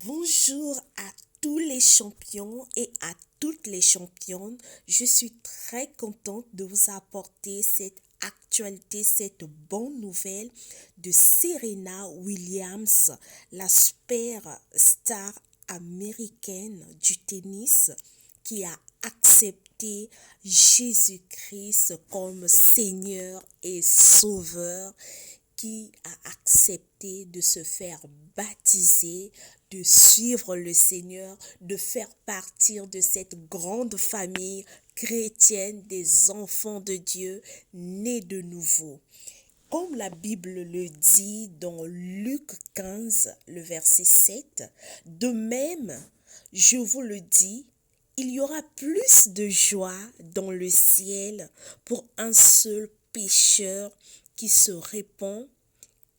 Bonjour à tous les champions et à toutes les championnes. Je suis très contente de vous apporter cette actualité, cette bonne nouvelle de Serena Williams, la superstar américaine du tennis qui a accepté Jésus-Christ comme Seigneur et Sauveur, qui a accepté de se faire baptiser, de suivre le Seigneur, de faire partir de cette grande famille chrétienne des enfants de Dieu nés de nouveau. Comme la Bible le dit dans Luc 15, le verset 7, de même, je vous le dis, il y aura plus de joie dans le ciel pour un seul pécheur qui se répand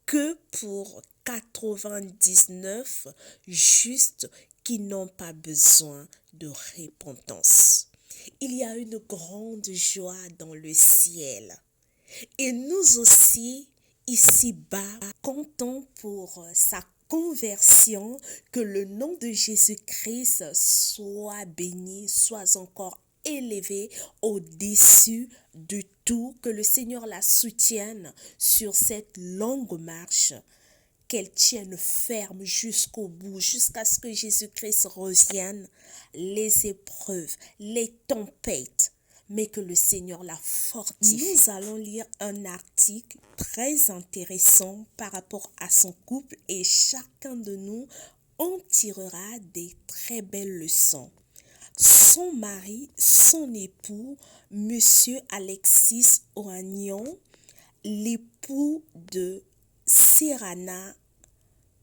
que pour 99 justes qui n'ont pas besoin de repentance. Il y a une grande joie dans le ciel. Et nous aussi, ici-bas, comptons pour sa conversion, que le nom de Jésus-Christ soit béni, soit encore élevé au-dessus de tout, que le Seigneur la soutienne sur cette longue marche, qu'elle tienne ferme jusqu'au bout, jusqu'à ce que Jésus-Christ revienne, les épreuves, les tempêtes, mais que le Seigneur la fortifie. Nous allons lire un article très intéressant par rapport à son couple et chacun de nous en tirera des très belles leçons. Son mari, son époux, Monsieur Alexis Ohanian, l'époux de Serena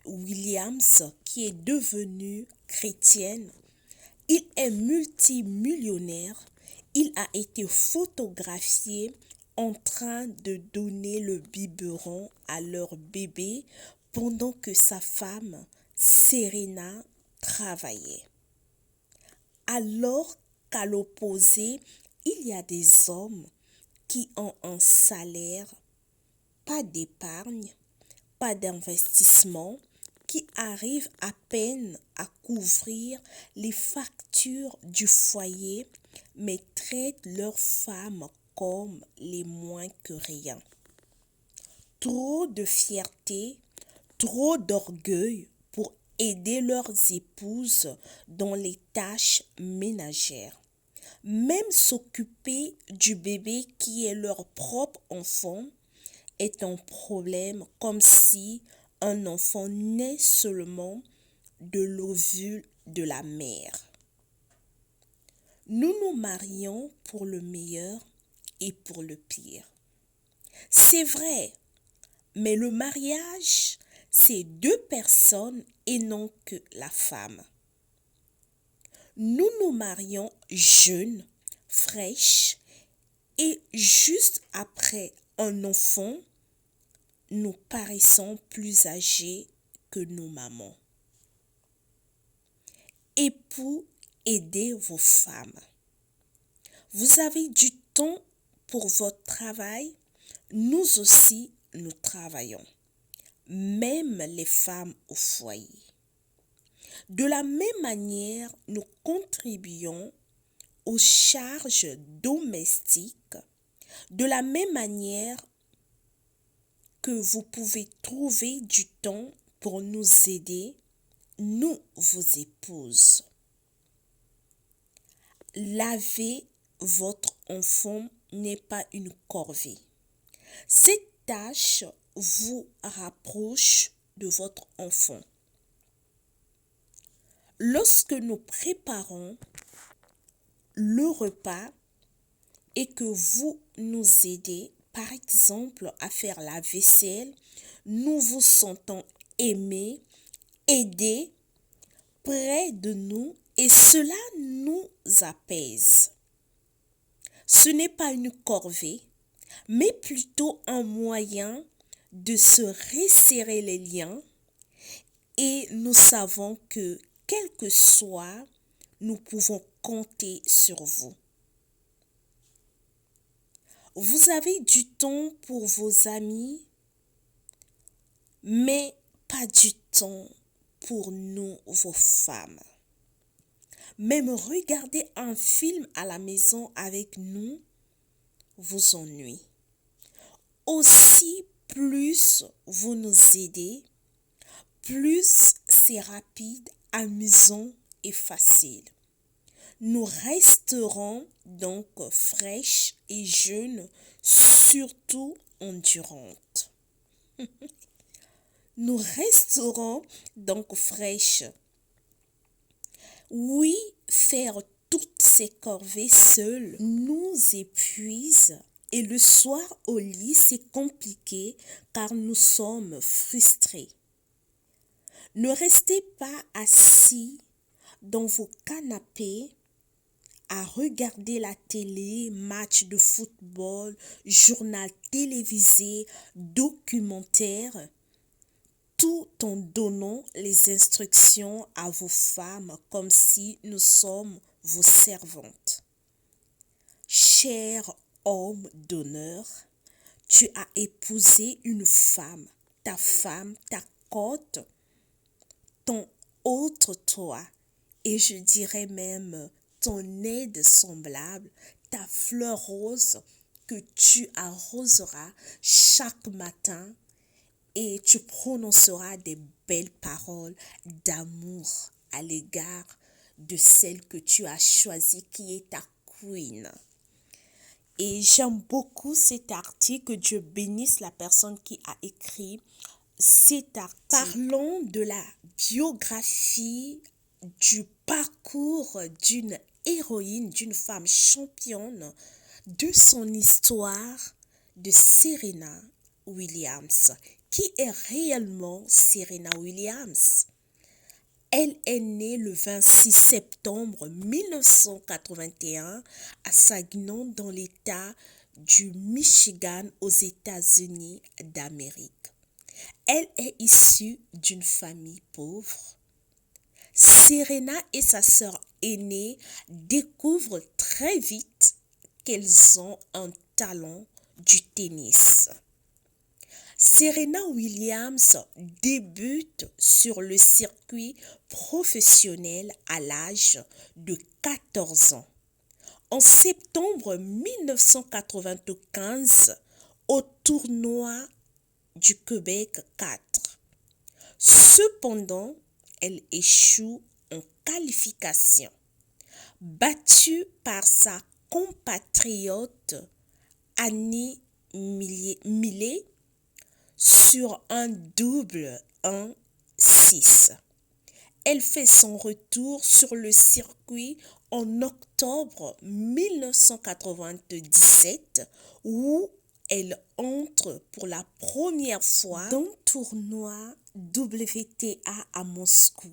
Williams, qui est devenue chrétienne, il est multimillionnaire. Il a été photographié en train de donner le biberon à leur bébé pendant que sa femme, Serena, travaillait. Alors qu'à l'opposé, il y a des hommes qui ont un salaire, pas d'épargne, pas d'investissement, qui arrivent à peine à couvrir les factures du foyer, mais traitent leurs femmes comme les moins que rien. Trop de fierté, trop d'orgueil pour aider leurs épouses dans les tâches ménagères. Même s'occuper du bébé qui est leur propre enfant est un problème, comme si un enfant naît seulement de l'ovule de la mère. Nous nous marions pour le meilleur et pour le pire. C'est vrai, mais le mariage, c'est deux personnes et non que la femme. Nous nous marions jeunes, fraîches, et juste après un enfant, nous paraissons plus âgés que nos mamans. Époux, aidez vos femmes. Vous avez du temps pour votre travail. Nous aussi, nous travaillons. Même les femmes au foyer. De la même manière, nous contribuons aux charges domestiques. De la même manière que vous pouvez trouver du temps pour nous aider, nous, vos épouses. Laver votre enfant n'est pas une corvée. Cette tâche vous rapproche de votre enfant. Lorsque nous préparons le repas et que vous nous aidez, par exemple, à faire la vaisselle, nous vous sentons aimés, aidés, près de nous, et cela nous apaise. Ce n'est pas une corvée, mais plutôt un moyen de se resserrer les liens, et nous savons que, quel que soit, nous pouvons compter sur vous. Vous avez du temps pour vos amis, mais pas du temps pour nous, vos femmes. Même regarder un film à la maison avec nous vous ennuie. Aussi, plus vous nous aidez, plus c'est rapide, amusant et facile. Nous resterons donc fraîches et jeunes, surtout endurantes. Nous resterons donc fraîches. Oui, faire toutes ces corvées seules nous épuise et le soir au lit c'est compliqué car nous sommes frustrés. Ne restez pas assis dans vos canapés à regarder la télé, match de football, journal télévisé, documentaire, tout en donnant les instructions à vos femmes comme si nous sommes vos servantes. Cher homme d'honneur, tu as épousé une femme, ta côte, ton autre toi, et je dirais même ton aide semblable, ta fleur rose que tu arroseras chaque matin et tu prononceras des belles paroles d'amour à l'égard de celle que tu as choisie qui est ta queen. Et j'aime beaucoup cet article, que Dieu bénisse la personne qui a écrit cet article. Parlons de la biographie, du parcours d'une héroïne, d'une femme championne, de son histoire, de Serena Williams. Qui est réellement Serena Williams? Elle est née le 26 septembre 1981 à Saginaw dans l'État du Michigan aux États-Unis d'Amérique. Elle est issue d'une famille pauvre. Serena et sa sœur aînée découvrent très vite qu'elles ont un talent du tennis. Serena Williams débute sur le circuit professionnel à l'âge de 14 ans. En septembre 1995, au tournoi du Québec 4. Cependant, elle échoue en qualification. Battue par sa compatriote Annie Millet sur un double 1-6. Elle fait son retour sur le circuit en octobre 1997 où elle entre pour la première fois dans le tournoi WTA à Moscou.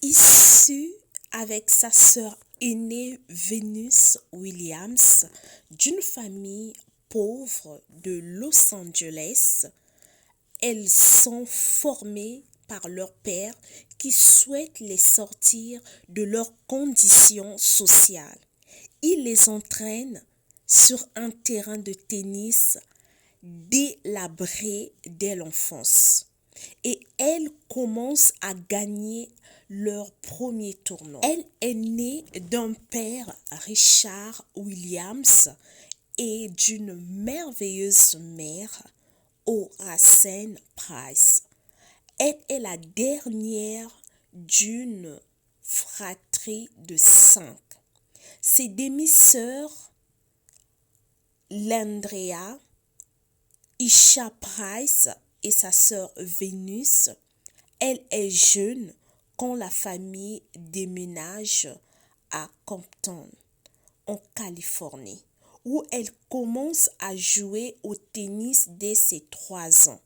Issue avec sa sœur aînée Venus Williams d'une famille pauvre de Los Angeles, elles sont formées par leur père qui souhaite les sortir de leurs conditions sociales. Il les entraîne sur un terrain de tennis délabré dès l'enfance. Et elles commencent à gagner leur premier tournoi. Elle est née d'un père, Richard Williams, et d'une merveilleuse mère, Horace Price. Elle est la dernière d'une fratrie de 5. Ses demi-sœurs, Landrea, Isha Price et sa sœur Venus, elle est jeune quand la famille déménage à Compton, en Californie, où elle commence à jouer au tennis dès ses 3 ans.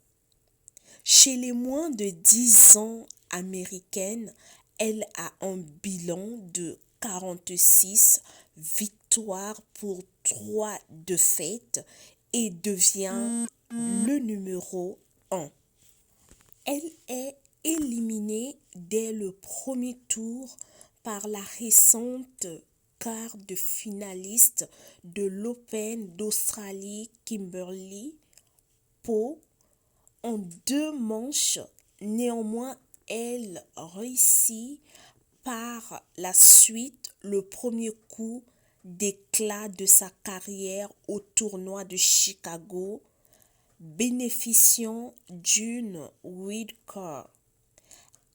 Chez les moins de 10 ans américaines, elle a un bilan de 46 victoires pour 3 défaites et devient le numéro 1. Elle est éliminée dès le premier tour par la récente quart de finaliste de l'Open d'Australie Kimberly Po en 2 manches. Néanmoins, elle réussit par la suite le premier coup d'éclat de sa carrière au tournoi de Chicago, bénéficiant d'une wild card.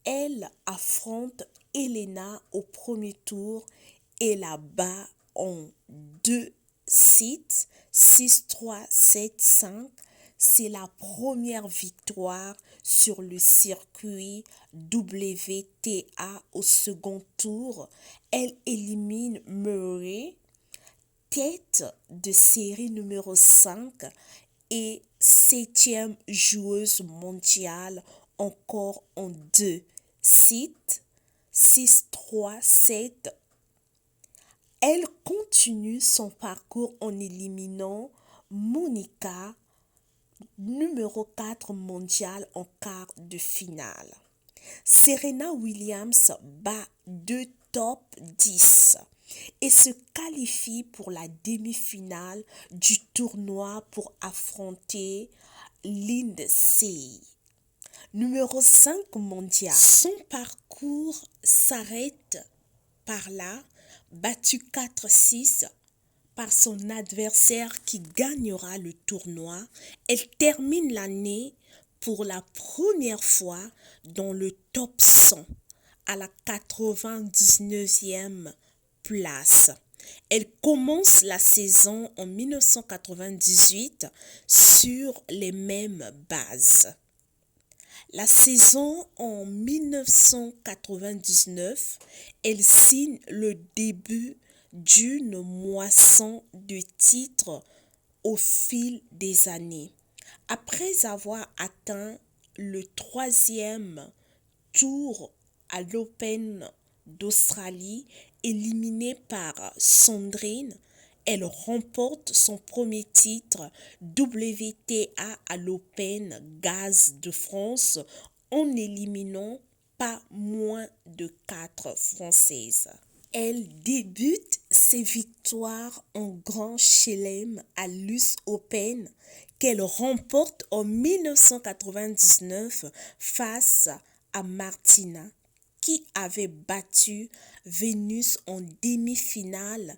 Elle affronte Elena au premier tour et la bat en 2 sets, 6-3, 7-5. C'est la première victoire sur le circuit WTA au second tour. Elle élimine Murray, tête de série numéro 5 et 7e joueuse mondiale encore en 2 sets, 6-3, 7. Elle continue son parcours en éliminant Monica, numéro 4 mondial en quart de finale. Serena Williams bat 2 top 10 et se qualifie pour la demi-finale du tournoi pour affronter Lindsay, numéro 5 mondial. Son parcours s'arrête par là, battu 4-6 par son adversaire qui gagnera le tournoi. Elle termine l'année pour la première fois dans le top 100 à la 99e place. Elle commence la saison en 1998 sur les mêmes bases. La saison en 1999, elle signe le début d'une moisson de titres au fil des années. Après avoir atteint le 3e tour à l'Open d'Australie, éliminée par Sandrine, elle remporte son premier titre WTA à l'Open Gaz de France en éliminant pas moins de 4 Françaises. Elle débute ses victoires en Grand Chelem à l'US Open qu'elle remporte en 1999 face à Martina, qui avait battu Venus en demi-finale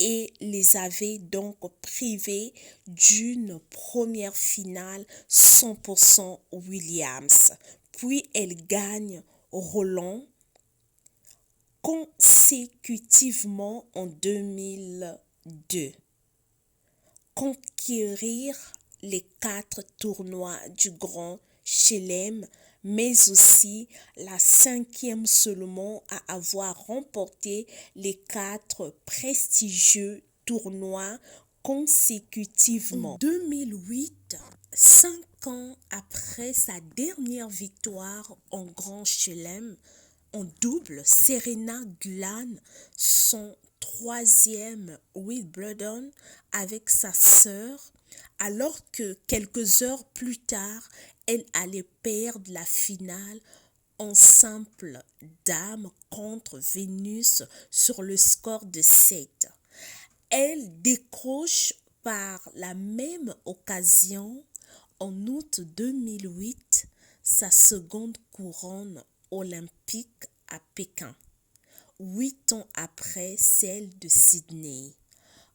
et les avait donc privés d'une première finale 100% Williams. Puis elle gagne Roland consécutivement en 2002. Conquérir les 4 tournois du Grand Chelem, mais aussi la 5e seulement à avoir remporté les 4 prestigieux tournois consécutivement. En 2008, 5 ans après sa dernière victoire en Grand Chelem, en double, Serena gagne son 3e Wimbledon avec sa sœur, alors que quelques heures plus tard, elle allait perdre la finale en simple dame contre Venus sur le score de 7. Elle décroche par la même occasion, en août 2008, sa seconde couronne olympique à Pékin, 8 ans après celle de Sydney.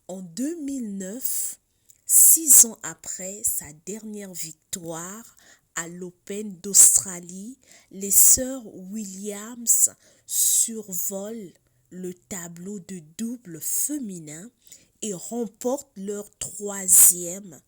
En 2009, 6 ans après sa dernière victoire à l'Open d'Australie, les sœurs Williams survolent le tableau de double féminin et remportent leur 3e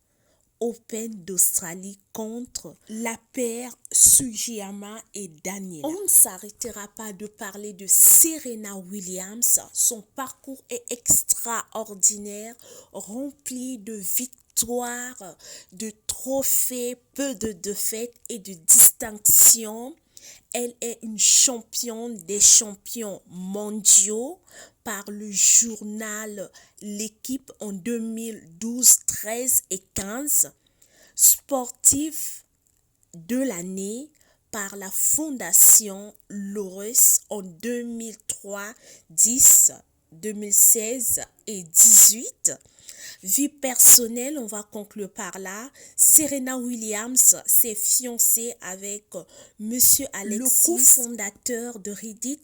Open d'Australie contre la paire Sugiyama et Daniela. On ne s'arrêtera pas de parler de Serena Williams. Son parcours est extraordinaire, rempli de victoires, de trophées, peu de défaites et de distinctions. Elle est une championne des champions mondiaux par le journal L'équipe en 2012, 13 et 15. Sportive de l'année par la Fondation Laureus en 2003, 10 2016 et 18. Vie personnelle, on va conclure par là. Serena Williams s'est fiancée avec Monsieur Alexis, le cofondateur de Reddit,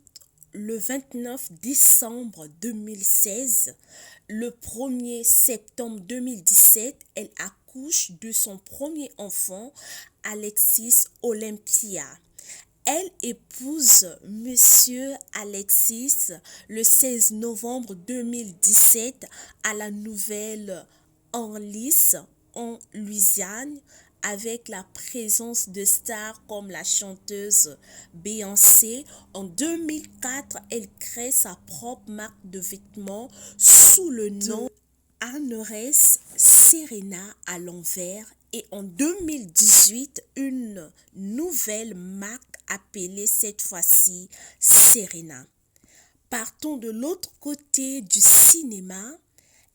le 29 décembre 2016. Le 1er septembre 2017, elle accouche de son premier enfant, Alexis Olympia. Elle épouse Monsieur Alexis le 16 novembre 2017 à la Nouvelle-Orléans, en Louisiane, avec la présence de stars comme la chanteuse Beyoncé. En 2004, elle crée sa propre marque de vêtements sous le nom Anores Serena à l'envers, et en 2018, une nouvelle marque appelée cette fois-ci Serena. Partons de l'autre côté du cinéma,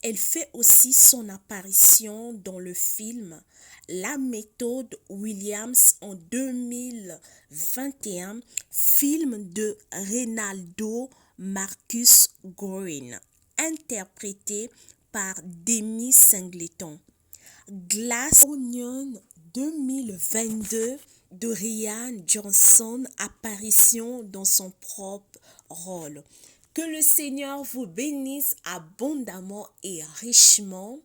elle fait aussi son apparition dans le film La méthode Williams en 2021, film de Reynaldo Marcus Green, interprété par Demi Singleton. Glass Onion 2022 de Rian Johnson, apparition dans son propre rôle. Que le Seigneur vous bénisse abondamment et richement.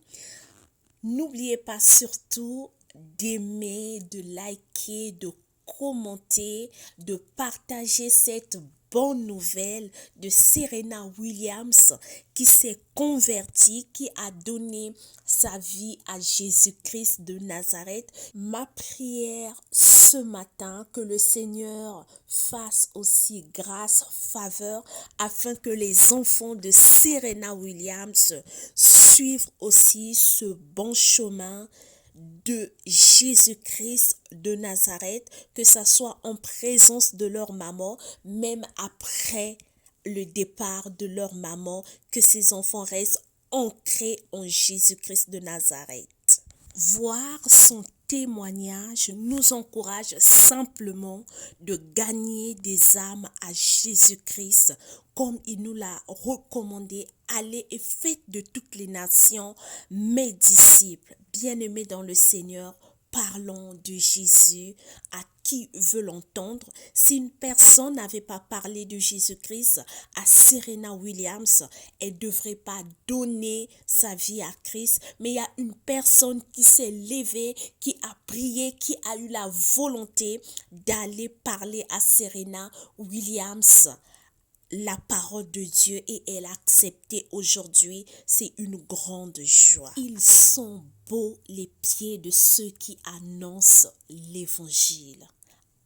N'oubliez pas surtout d'aimer, de liker, de commenter, de partager cette bonne nouvelle de Serena Williams qui s'est convertie, qui a donné sa vie à Jésus-Christ de Nazareth. Ma prière ce matin, que le Seigneur fasse aussi grâce, faveur, afin que les enfants de Serena Williams suivent aussi ce bon chemin de Jésus-Christ de Nazareth, que ça soit en présence de leur maman, même après le départ de leur maman, que ces enfants restent ancrés en Jésus-Christ de Nazareth. Voir son témoignage nous encourage simplement de gagner des âmes à Jésus-Christ, comme il nous l'a recommandé. Allez et faites de toutes les nations mes disciples. Bien-aimés dans le Seigneur, parlons de Jésus à qui veut l'entendre. Si une personne n'avait pas parlé de Jésus-Christ à Serena Williams, elle ne devrait pas donner sa vie à Christ. Mais il y a une personne qui s'est levée, qui a prié, qui a eu la volonté d'aller parler à Serena Williams la parole de Dieu, et elle a accepté aujourd'hui. C'est une grande joie. Ils sont beaux les pieds de ceux qui annoncent l'évangile.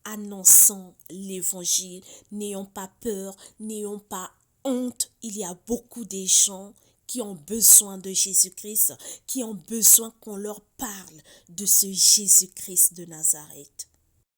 Annonçons l'évangile, n'ayons pas peur, n'ayons pas honte. Il y a beaucoup de gens qui ont besoin de Jésus-Christ, qui ont besoin qu'on leur parle de ce Jésus-Christ de Nazareth.